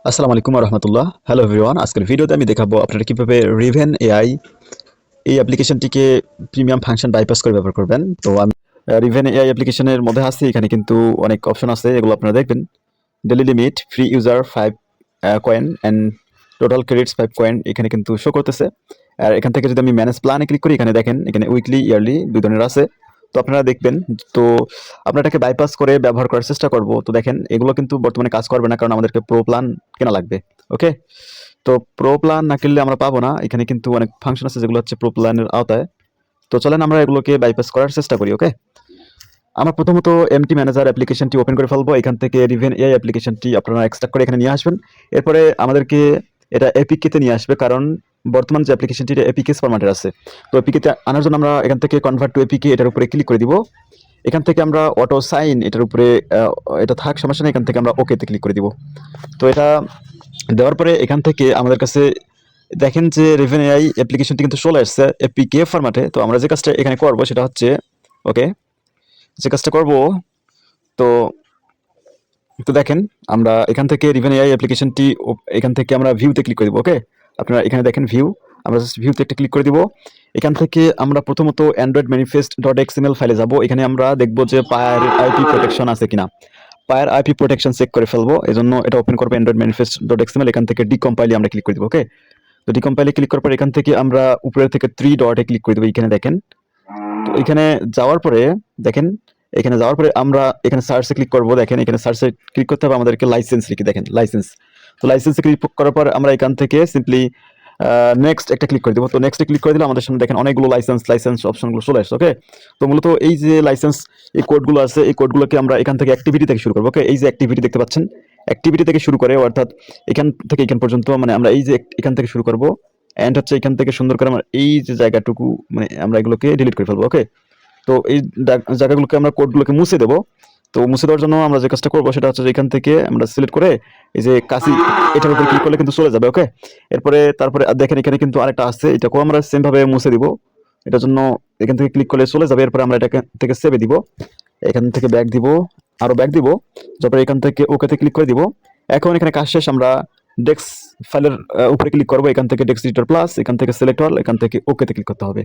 আসসালামু আলাইকুম রহমতুল্লাহ। Hello everyone, আজকের ভিডিওতে আমি দেখাবো আপনারা কিভাবে রিভেন এআই এই অ্যাপ্লিকেশনটিকে প্রিমিয়াম ফাংশন বাইপাস করে ব্যবহার করবেন। তো আমি রিভেন এআই অ্যাপ্লিকেশনের মধ্যে আছি। এখানে কিন্তু অনেক অপশন আছে, এগুলো আপনারা দেখবেন। Daily limit, free user 5 coin and total credits 5 coin এখানে কিন্তু শো করতেছে। আর এখান থেকে যদি আমি ম্যানেজ প্ল্যানে ক্লিক করি, এখানে দেখেন এখানে উইকলি ইয়ারলি দুই ধরনের আছে। তো আপনারা দেখবেন। তো আমরা এটাকে বাইপাস করে ব্যবহার করার চেষ্টা করব। তো দেখেন এগুলো কিন্তু বর্তমানে কাজ করবে না, কারণ আমাদেরকে প্রো প্ল্যান কেনা লাগবে। ওকে, তো প্রো প্ল্যান না কিনলে আমরা পাবো না। এখানে কিন্তু অনেক ফাংশন আছে যেগুলো হচ্ছে প্রো প্ল্যানের আওতায়। তো চলেন আমরা এগুলোকে বাইপাস করার চেষ্টা করি। ওকে, আমরা প্রথমত এমটি ম্যানেজার অ্যাপ্লিকেশনটি ওপেন করে ফেলবো। এখান থেকে রিভেন এআই অ্যাপ্লিকেশনটি আপনারা এক্সট্রাক্ট করে এখানে নিয়ে আসবেন। এরপরে আমাদেরকে এটা এপিকেতে নিয়ে আসবে, কারণ বর্তমান যে অ্যাপ্লিকেশনটি এটা এপিকেস ফরম্যাটের আছে। তো এপিকেতে আনার জন্য আমরা এখান থেকে কনভার্ট টু এপিকে এটার উপরে ক্লিক করে দিব। এখান থেকে আমরা অটো সাইন এটার উপরে এটা থাক সমস্যা নেই, এখান থেকে আমরা ওকেতে ক্লিক করে দিব। তো এটা দেওয়ার পরে এখান থেকে আমাদের কাছে দেখেন যে রিভেন এআই অ্যাপ্লিকেশনটি কিন্তু চলে আসছে এপিকে ফরম্যাটে। তো আমরা যে কাজটা এখানে করবো সেটা হচ্ছে, ওকে, যে কাজটা করব, তো তো দেখেন আমরা এখান থেকে রিভেন এআই অ্যাপ্লিকেশনটি এখান থেকে আমরা ভিউতে ক্লিক করে দিব। ওকে, আপনারা এখানে দেখেন ভিউ, আমরা জাস্ট ভিউতে একটা ক্লিক করে দিব। এখান থেকে আমরা প্রথমত অ্যান্ড্রয়েড ম্যানিফেস্ট ডট এক্সএমএল ফাইলে যাব। এখানে আমরা দেখব যে পায়ার আইপি প্রোটেকশন আছে কিনা। পায়ার আইপি প্রোটেকশন চেক করে ফেলবো, এই জন্য এটা ওপেন করবো অ্যান্ড্রয়েড ম্যানিফেস্ট ডট এক্সএমএল। এখান থেকে ডিকম্পাইলে আমরা ক্লিক করে দিব। ওকে, তো ডিকম্পাইলে ক্লিক করার পর এখান থেকে আমরা উপরের থেকে 3 ডটে ক্লিক করে দেবো। এখানে দেখেন, তো এখানে যাওয়ার পরে দেখেন, এখানে যাওয়ার পরে আমরা এখানে সার্চে ক্লিক করব। দেখেন এখানে সার্চে ক্লিক করতে হবে আমাদেরকে লাইসেন্স লিখে, দেখেন লাইসেন্স। তো লাইসেন্সে ক্লিক করার পর আমরা এখান থেকে সিম্পলি নেক্সট একটা ক্লিক করে দেবো। তো নেক্সটে ক্লিক করে দিলে আমাদের সামনে দেখেন অনেকগুলো লাইসেন্স অপশনগুলো চলে আসছে। ওকে, তো মূলত এই যে লাইসেন্স এই কোডগুলো আছে, এই কোডগুলোকে আমরা এখান থেকে অ্যাক্টিভিটি থেকে শুরু করবো। ওকে, এই যে অ্যাক্টিভিটি দেখতে পাচ্ছেন, অ্যাক্টিভিটি থেকে শুরু করে অর্থাৎ এখান থেকে এখান পর্যন্ত, মানে আমরা এই যে এখান থেকে শুরু করবো এন্ড হচ্ছে এখান থেকে সুন্দর করে আমরা এই যে জায়গাটুকু মানে আমরা এগুলোকে ডিলিট করে ফেলবো। ওকে, তো এই জায়গাগুলোকে আমরা কোডগুলোকে মুছে দেবো। তো মুছে দেওয়ার জন্য আমরা যে কাজটা করবো সেটা হচ্ছে যে এখান থেকে আমরা সিলেক্ট করে এই যে কাশি এটার উপরে ক্লিক করলে কিন্তু চলে যাবে। ওকে, এরপরে তারপরে দেখেন এখানে কিন্তু আরেকটা আছে, এটাকেও আমরা সেম ভাবে মুছে দিব। এটার জন্য এখান থেকে ক্লিক করলে চলে যাবে। এরপরে আমরা এটা থেকে সেভে দিব, এখান থেকে ব্যাক দিব, আরো ব্যাক দিব, তারপরে এখান থেকে ওকেতে ক্লিক করে দিব। এখন এখানে কাজ শেষ। আমরা ডেস্ক ফাইলের উপরে ক্লিক করবো, এখান থেকে ডেস্ক এডিটর প্লাস, এখান থেকে সিলেক্ট অল, এখান থেকে ওকেতে ক্লিক করতে হবে।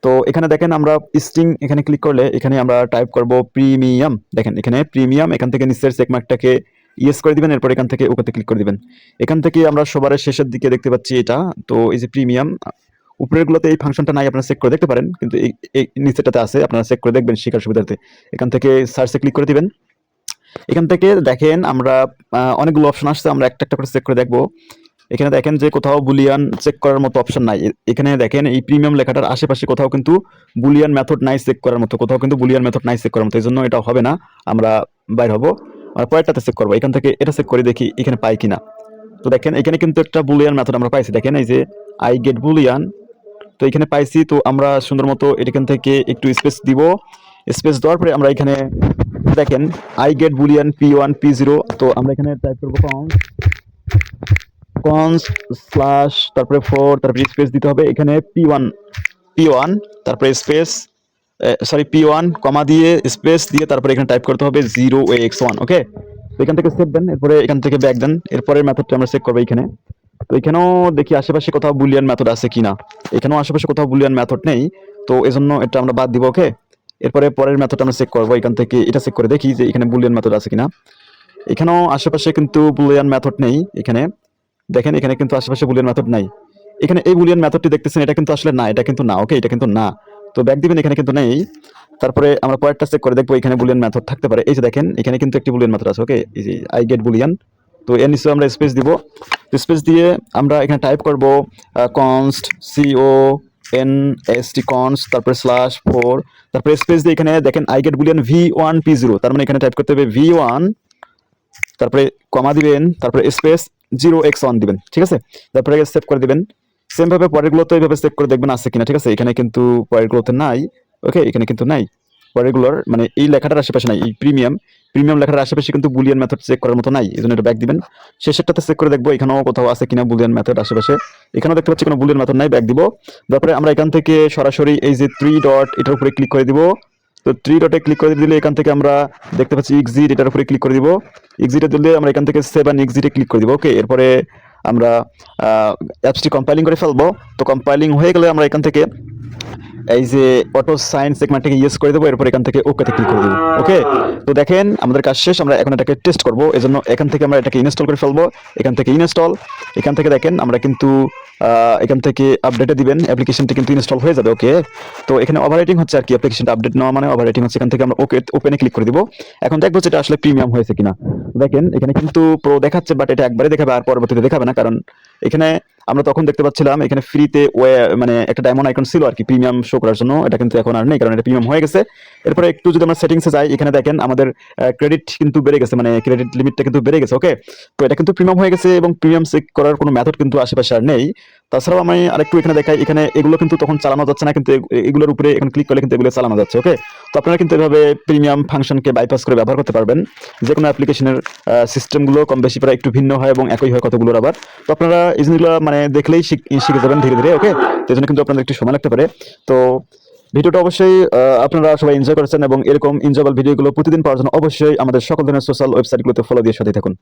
তো এখানে দেখেন আমরা স্ট্রিং এখানে ক্লিক করলে এখানে আমরা টাইপ করব প্রিমিয়াম। দেখেন এখানে প্রিমিয়াম, এখান থেকে নিচের চেকমার্কটাকে ইয়েস করে দিবেন, এরপর এখান থেকে ওকেতে ক্লিক করে দিবেন। এখান থেকে আমরা সবার শেষের দিকে দেখতে পাচ্ছি এটা। তো এই যে প্রিমিয়াম, উপরের গুলোতে এই ফাংশনটা নাই, আপনারা চেক করে দেখতে পারেন, কিন্তু এই নিচেরটাতে আছে, আপনারা চেক করে দেখবেন শেখার সুবিধার্থে। এখান থেকে সার্চে ক্লিক করে দিবেন। এখান থেকে দেখেন আমরা অনেকগুলো অপশন আসছে, আমরা একটা একটা করে চেক করে দেখবো। এখানে দেখেন যে কোথাও বুলিয়ান চেক করার মতো অপশন নাই। এখানে দেখেন এই প্রিমিয়াম লেখাটার আশেপাশে কোথাও কিন্তু বুলিয়ান মেথড নাই চেক করার মতো, কোথাও কিন্তু বুলিয়ান মেথড নাই চেক করার মতো। এই জন্য এটা হবে না, আমরা বাইর হবো। আমরা পরেরটাতে চেক করবো, এখান থেকে এটা চেক করে দেখি এখানে পাই কিনা। তো দেখেন এখানে কিন্তু একটা বুলিয়ান মেথড আমরা পাইছি, দেখেন এই যে আই গেট বুলিয়ান। তো এখানে পাইছি। তো আমরা সুন্দর মতো এখান থেকে একটু স্পেস দিব। স্পেস দেওয়ার পরে আমরা এখানে দেখেন I get Boolean P1 P0। তো আমরা এখানে টাইপ করবো কনস স্ল্যাশ তারপরে 4 তারপরে স্পেস দিতে হবে। এখানে P1 তারপরে স্পেস P1 কমা দিয়ে স্পেস দিয়ে তারপরে এখানে টাইপ করতে হবে 0x1। ওকে, তো এখান থেকে সেভ দেন, এরপরে এখান থেকে ব্যাক দেন। এরপরের মেথডটা আমরা চেক করবো এখানে। তো এখানেও দেখি আশেপাশে কোথাও বুলিয়ান মেথড আছে কিনা। এখানেও আশেপাশে কোথাও বুলিয়ান মেথড নেই, তো এজন্য এটা আমরা বাদ দিব। ওকে, এরপরে পরের মেথডটা আমরা চেক করবো। এখান থেকে এটা চেক করে দেখি যে এখানে বুলিয়ান মেথড আছে কিনা। এখানেও আশেপাশে কিন্তু বুলিয়ান মেথড নেই। এখানে দেখেন এখানে কিন্তু আশেপাশে বুলিয়ান মেথড নাই। এখানে এই বুলিয়ান মেথডটি দেখতেছেন, এটা কিন্তু আসলে না, এটা কিন্তু না। ওকে, এটা কিন্তু না। তো ব্যাক দিবেন, এখানে কিন্তু নেই। তারপরে আমরা পরেরটা চেক করে দেখবো এখানে বুলিয়ান মেথড থাকতে পারে। এই যে দেখেন এখানে কিন্তু একটি বুলিয়ান মেথড আছে। ওকে, এই যে আই গেট বুলিয়ান। তো এর নিচে আমরা স্পেস দিব। স্পেস দিয়ে আমরা এখানে টাইপ করব কনস্ট CONST কনস্ট তারপরে /4 তারপরে স্পেস দিয়ে এখানে দেখেন I get Boolean V1 P0। তার মানে এখানে টাইপ করতে হবে V1, তারপরে কমা দিবেন, তারপরে স্পেস 0x1 দিবেন। ঠিক আছে, তারপরে সেভ করে দিবেন। সেম ভাবে পরেরগুলোতে এইভাবে চেক করে দেখবেন আছে কিনা। ঠিক আছে, এখানে কিন্তু পরেরগুলোতে নাই। ওকে, এখানে কিন্তু নাই পরেরগুলোর, মানে এই লেখাটার আশেপাশে নাই। এই প্রিমিয়াম লেখাটার আশেপাশে কিন্তু বুলিয়ান মেথড চেক করার মতো নাই, এজন্য এটা ব্যাক দিবেন। শেষেরটাতে চেক করে দেখবো এখানেও কোথাও আছে কিনা বুলিয়ান মেথড আশেপাশে। এখানেও দেখতে পাচ্ছি কোনো বুলিয়ান মেথড নাই, ব্যাক দিব। তারপরে আমরা এখান থেকে সরাসরি এই যে 3 ডট এটার উপরে ক্লিক করে দিব। তো থ্রি ডটে ক্লিক করে দিলে এখান থেকে আমরা দেখতে পাচ্ছি এক্সিট, এটার উপরে ক্লিক করে দিব। এক্সিটে দিলে আমরা এখান থেকে সেভ অ্যান্ড এক্সিটে ক্লিক করে দিব। ওকে, এরপরে আমরা অ্যাপসটি কম্পাইলিং করে ফেলবো। তো কম্পাইলিং হয়ে গেলে আমরা এখান থেকে এই যে অটো সাইন সেগমেন্টটাকে ইয়েস করে দেবো, এরপর এখান থেকে ওকেতে ক্লিক করে দেবো। ওকে, তো দেখেন আমাদের কাজ শেষ। আমরা এখন এটাকে টেস্ট করব, এজন্য এখান থেকে আমরা এটাকে ইনস্টল করে ফেলবো। এখান থেকে ইনস্টল, এখান থেকে দেখেন আমরা কিন্তু এখান থেকে আপডেটে দিবেন, অ্যাপ্লিকেশনটি কিন্তু ইনস্টল হয়ে যাবে। ওকে, তো এখানে ওভাররাইটিং হচ্ছে আর কি, অ্যাপ্লিকেশনটা আপডেট নেওয়া মানে ওভাররাইটিং হচ্ছে। এখান থেকে আমরা ওকে ওপেনে ক্লিক করে দিব। এখন দেখবো যেটা আসলে প্রিমিয়াম হয়েছে কিনা। দেখেন এখানে কিন্তু প্রো দেখাচ্ছে, বাট এটা একবারে দেখাবে আর পরবর্তীতে দেখাবে না, কারণ এখানে আমরা তখন দেখতে পাচ্ছিলাম এখানে ফ্রিতে মানে একটা ডায়মন্ড আইকন ছিল আর কি প্রিমিয়াম শো করার জন্য। এটা কিন্তু এখন আর নেই, কারণ এটা প্রিমিয়াম হয়ে গেছে। এরপরে একটু যদি আমরা সেটিংসে যাই, এখানে দেখেন আমাদের ক্রেডিট কিন্তু বেড়ে গেছে, মানে ক্রেডিট লিমিটটা কিন্তু বেড়ে গেছে। ওকে, তো এটা কিন্তু প্রিমিয়াম হয়ে গেছে এবং প্রিমিয়াম চেক করার কোনো মেথড কিন্তু আশেপাশে আর নেই। তাছাড়াও আমি আরেকটু এখানে দেখাই, এখানে এগুলো কিন্তু তখন চালানো যাচ্ছে না, কিন্তু এগুলোর উপরে এখন ক্লিক করলে কিন্তু এগুলো চালানো যাচ্ছে। ওকে, তো আপনারা কিন্তু এভাবে প্রিমিয়াম ফাংশনকে বাইপাস করে ব্যবহার করতে পারবেন। যে কোনো অ্যাপ্লিকেশনের সিস্টেমগুলো কম বেশি প্রায় একটু ভিন্ন হয় এবং একই হয় কতগুলোর আবার। তো আপনারা এই জিনিসগুলো মানে দেখলেই শিখে যাবেন ধীরে ধীরে। ওকে, তো এই জন্য কিন্তু আপনাদের একটু সময় লাগতে পারে। তো ভিডিওটা অবশ্যই আপনারা সবাই এনজয় করেছেন, এবং এরকম এনজয়েবল ভিডিওগুলো প্রতিদিন পাওয়ার জন্য অবশ্যই আমাদের সকল ধরনের সোশ্যাল ওয়েবসাইটগুলোতে ফলো দিয়ে সাথে থাকুন।